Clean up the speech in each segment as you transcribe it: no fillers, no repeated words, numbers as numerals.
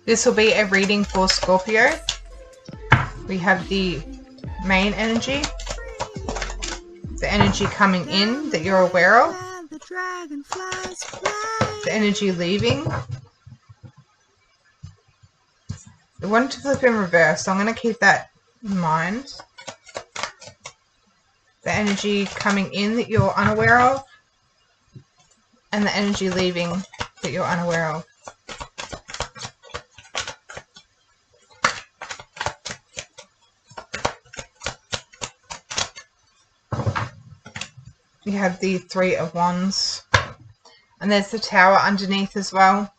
This will be a reading for Scorpio. We have the main energy, the energy coming in that you're aware of, the energy leaving. I wanted to flip in reverse, so I'm going to keep that in mind. The energy coming in that you're unaware of, and the energy leaving that you're unaware of. You have the Three of Wands, and there's the Tower underneath as well.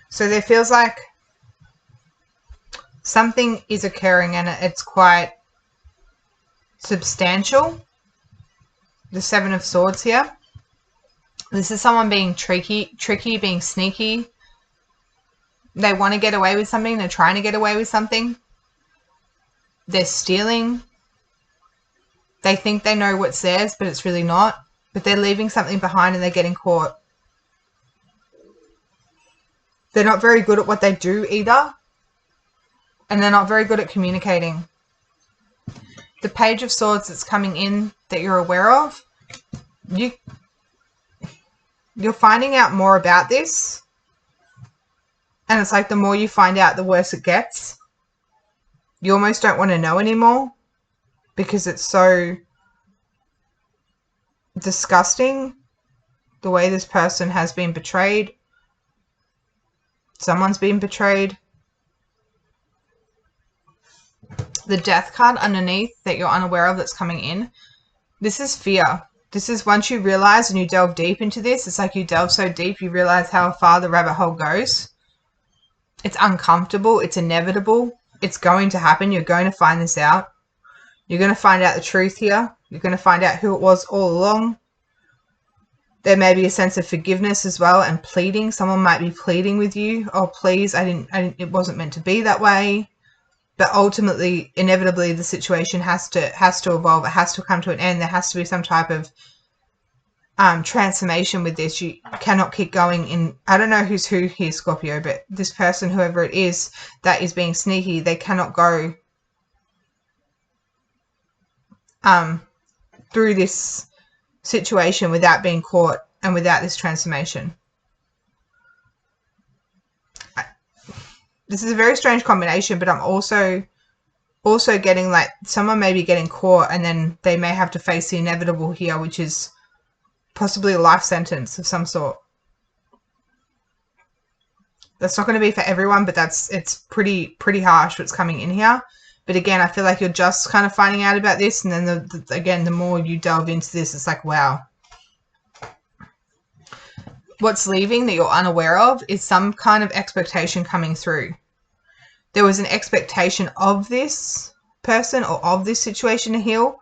So there feels like something is occurring and it's quite substantial. The Seven of Swords here. This is someone being tricky, being sneaky. They want to get away with something. They're trying to get away with something. They're stealing. They think they know what's theirs, but it's really not. But they're leaving something behind and they're getting caught. They're not very good at what they do either. And they're not very good at communicating. The Page of Swords that's coming in that you're aware of. You're finding out more about this. And it's like the more you find out, the worse it gets. You almost don't want to know anymore. Because it's so disgusting the way this person has been betrayed. Someone's been betrayed. The Death card underneath that you're unaware of that's coming in. This is fear. This is once you realize and you delve deep into this, it's like you delve so deep you realize how far the rabbit hole goes. It's uncomfortable. It's inevitable. It's going to happen. You're going to find this out. You're going to find out the truth here. You're going to find out who it was all along. There may be a sense of forgiveness as well and pleading. Someone might be pleading with you. Oh, please, it wasn't meant to be that way. But ultimately, inevitably, the situation has to evolve. It has to come to an end. There has to be some type of transformation with this. You cannot keep going in. I don't know who's who here, Scorpio, but this person, whoever it is that is being sneaky, they cannot go through this situation without being caught and without this transformation. This is a very strange combination, but I'm also getting like someone may be getting caught and then they may have to face the inevitable here, which is possibly a life sentence of some sort. That's not going to be for everyone, but it's pretty harsh what's coming in here. But again, I feel like you're just kind of finding out about this, and then again, the more you delve into this, it's like, wow. What's leaving that you're unaware of is some kind of expectation coming through. There was an expectation of this person or of this situation to heal,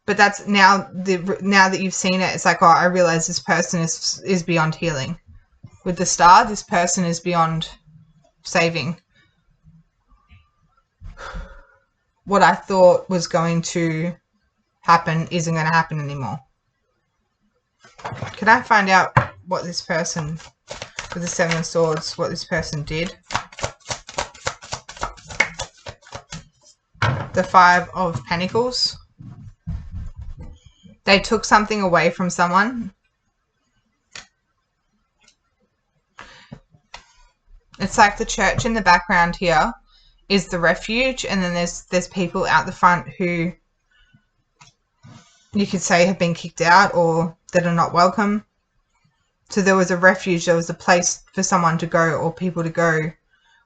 but that's now that you've seen it, it's like, oh, I realize this person is beyond healing. With the Star, this person is beyond saving. What I thought was going to happen isn't going to happen anymore. Can I find out what this person with the Seven of Swords, what this person did? The Five of Pentacles. They took something away from someone. It's like the church in the background here is the refuge, and then there's people out the front who you could say have been kicked out or that are not welcome. So there was a refuge, there was a place for someone to go or people to go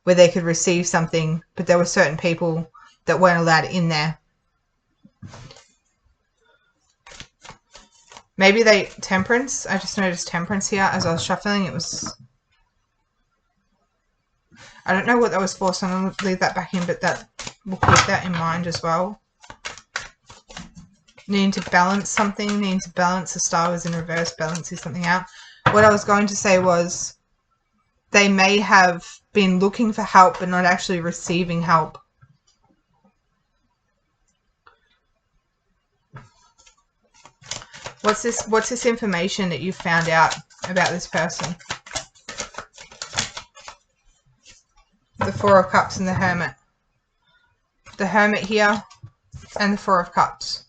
where they could receive something, but there were certain people that weren't allowed in there. Maybe Temperance. I just noticed Temperance here as I was shuffling. It was... I don't know what that was for, so I'm going to leave that back in, but we'll keep that in mind as well. Needing to balance something, needing to balance. The Star was in reverse, balancing something out. What I was going to say was they may have been looking for help but not actually receiving help. What's this information that you found out about this person? The Four of Cups and the Hermit. The Hermit here and the Four of Cups.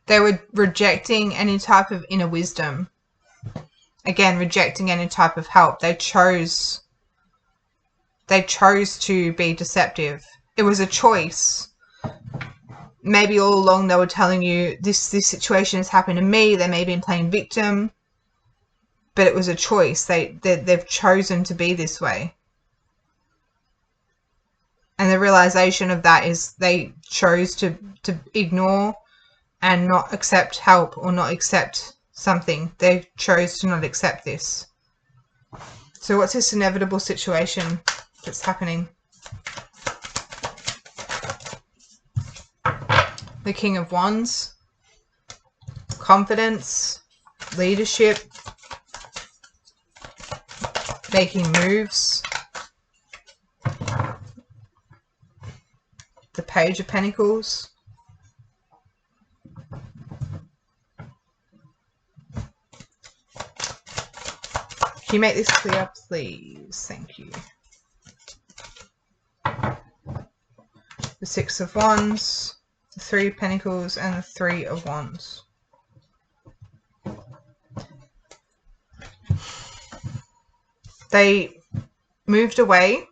They were rejecting any type of inner wisdom. Again, rejecting any type of help. They chose to be deceptive. It was a choice. Maybe all along they were telling you this situation has happened to me. They may have been playing victim. But it was a choice. They've chosen to be this way. And the realization of that is they chose to ignore and not accept help or not accept something. They chose to not accept this. So what's this inevitable situation that's happening? The King of Wands. Confidence. Leadership. Making moves. The Page of Pentacles. Can you make this clear, please? Thank you. The Six of Wands, the Three of Pentacles, and the Three of Wands. They moved away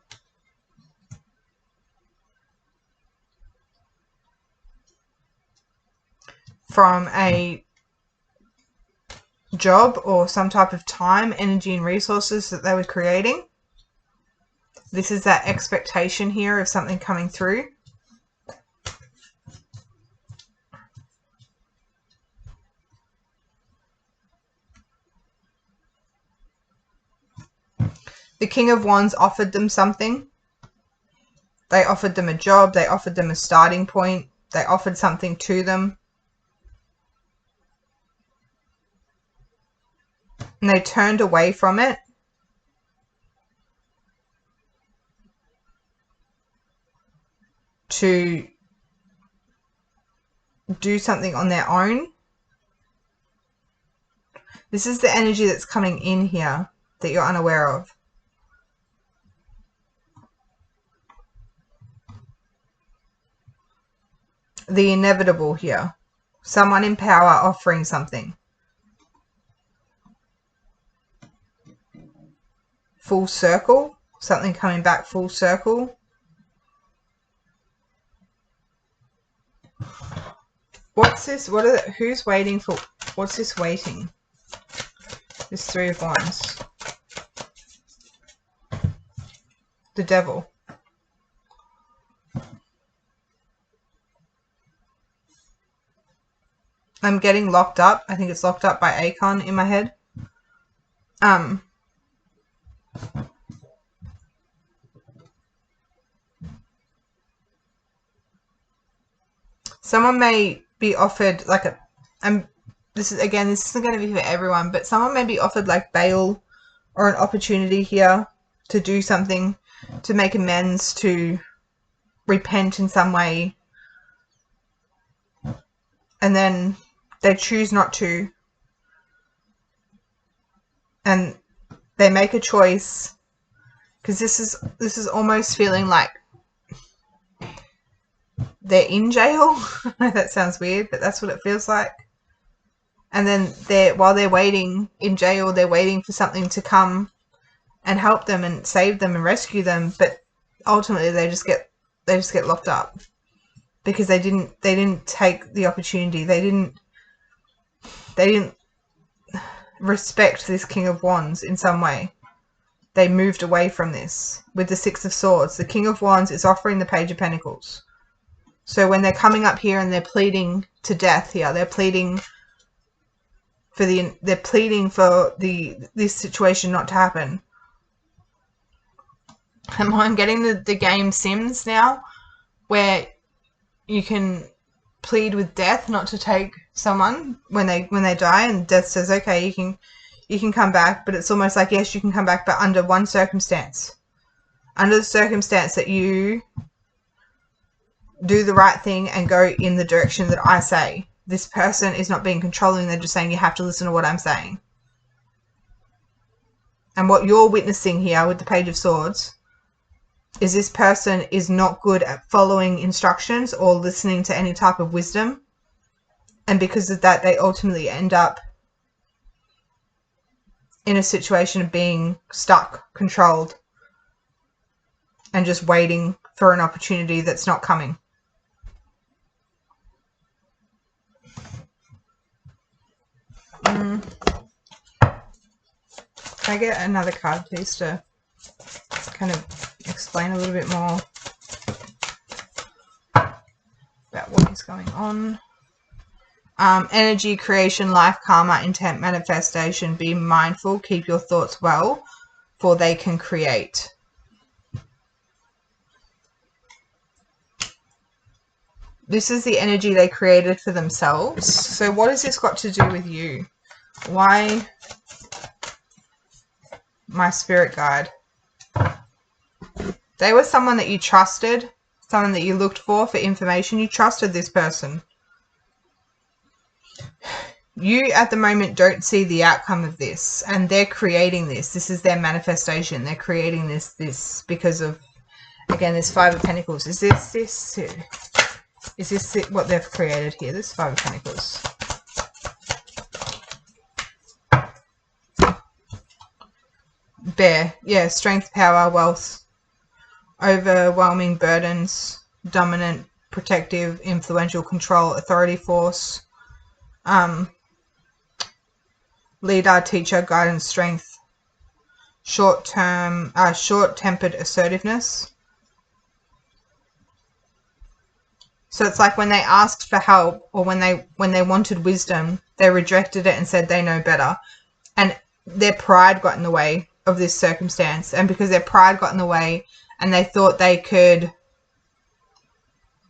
from a job or some type of time, energy, and resources that they were creating. This is that expectation here of something coming through. The King of Wands offered them something. They offered them a job. They offered them a starting point. They offered something to them. And they turned away from it. To do something on their own. This is the energy that's coming in here that you're unaware of. The inevitable here. Someone in power offering something. Full circle. Something coming back full circle. What's this? Who's waiting for? What's this waiting? This Three of Wands. The Devil. I'm getting locked up. I think it's locked up by Akon in my head. Someone may be offered like a, this isn't going to be for everyone, but someone may be offered like bail or an opportunity here to do something, to make amends, to repent in some way. And then they choose not to. And they make a choice, because this is almost feeling like they're in jail. I know that sounds weird, but that's what it feels like. And then while they're waiting in jail, they're waiting for something to come and help them and save them and rescue them. But ultimately, they just get locked up because they didn't take the opportunity. They didn't respect this King of Wands in some way. They moved away from this. With the Six of Swords, the King of Wands is offering the Page of Pentacles. So when they're coming up here and they're pleading to death here, they're pleading for this situation not to happen. And I'm getting the game Sims now, where you can plead with death not to take someone when they die, and death says, okay, you can come back, but it's almost like, yes, you can come back, but under one circumstance. Under the circumstance that you do the right thing and go in the direction that I say. This person is not being controlling, they're just saying you have to listen to what I'm saying. And what you're witnessing here with the Page of Swords is this person is not good at following instructions or listening to any type of wisdom. And because of that, they ultimately end up in a situation of being stuck, controlled, and just waiting for an opportunity that's not coming. Can I get another card, please, to kind of explain a little bit more about what is going on? Energy, creation, life, karma, intent, manifestation. Be mindful. Keep your thoughts well, for they can create. This is the energy they created for themselves. So what has this got to do with you? Why, my spirit guide? They were someone that you trusted, someone that you looked for information. You trusted this person. You at the moment don't see the outcome of this, and they're creating this. This is their manifestation. They're creating this because of, again, this Five of Pentacles. Is this what they've created here? This Five of Pentacles. Bear. Yeah, strength, power, wealth, overwhelming burdens, dominant, protective, influential, control, authority, force. Leader, teacher, guidance, strength, short-tempered assertiveness. So it's like when they asked for help, or when they wanted wisdom, they rejected it and said they know better. And their pride got in the way of this circumstance. And because their pride got in the way and they thought they could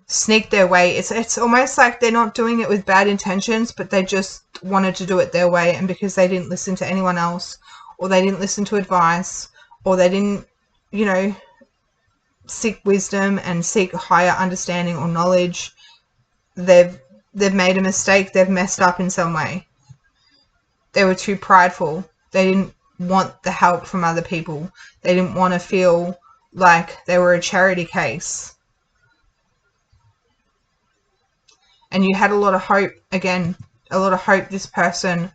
sneak their way, it's almost like they're not doing it with bad intentions, but they just wanted to do it their way. And because they didn't listen to anyone else, or they didn't listen to advice, or they didn't, you know, seek wisdom and seek higher understanding or knowledge, they've made a mistake. They've messed up in some way. They were too prideful. They didn't want the help from other people. They didn't want to feel like they were a charity case. And you had a lot of hope, again, a lot of hope this person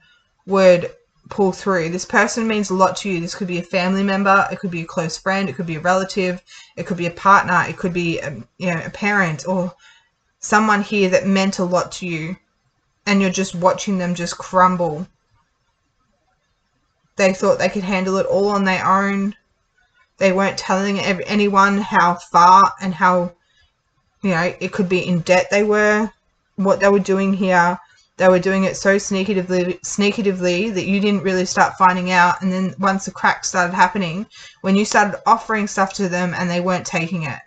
would pull through. This person means a lot to you. This could be a family member. It could be a close friend. It could be a relative. It could be a partner. It could be a parent, or someone here that meant a lot to you. And you're just watching them just crumble. They thought they could handle it all on their own. They weren't telling anyone how far and how, it could be in debt they were. What they were doing here, they were doing it so sneakily that you didn't really start finding out. And then once the cracks started happening, when you started offering stuff to them and they weren't taking it,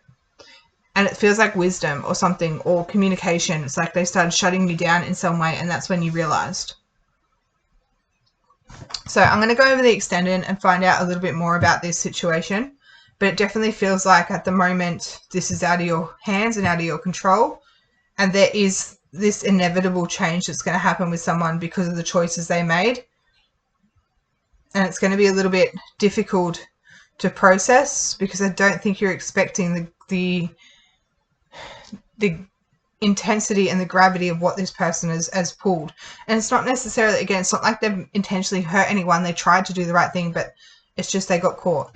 and it feels like wisdom or something, or communication, it's like they started shutting you down in some way, and that's when you realized. So I'm going to go over the extended and find out a little bit more about this situation, but it definitely feels like at the moment this is out of your hands and out of your control. And there is this inevitable change that's going to happen with someone because of the choices they made. And it's going to be a little bit difficult to process, because I don't think you're expecting the intensity and the gravity of what this person has pulled. And it's not necessarily, again, it's not like they've intentionally hurt anyone. They tried to do the right thing, but it's just they got caught.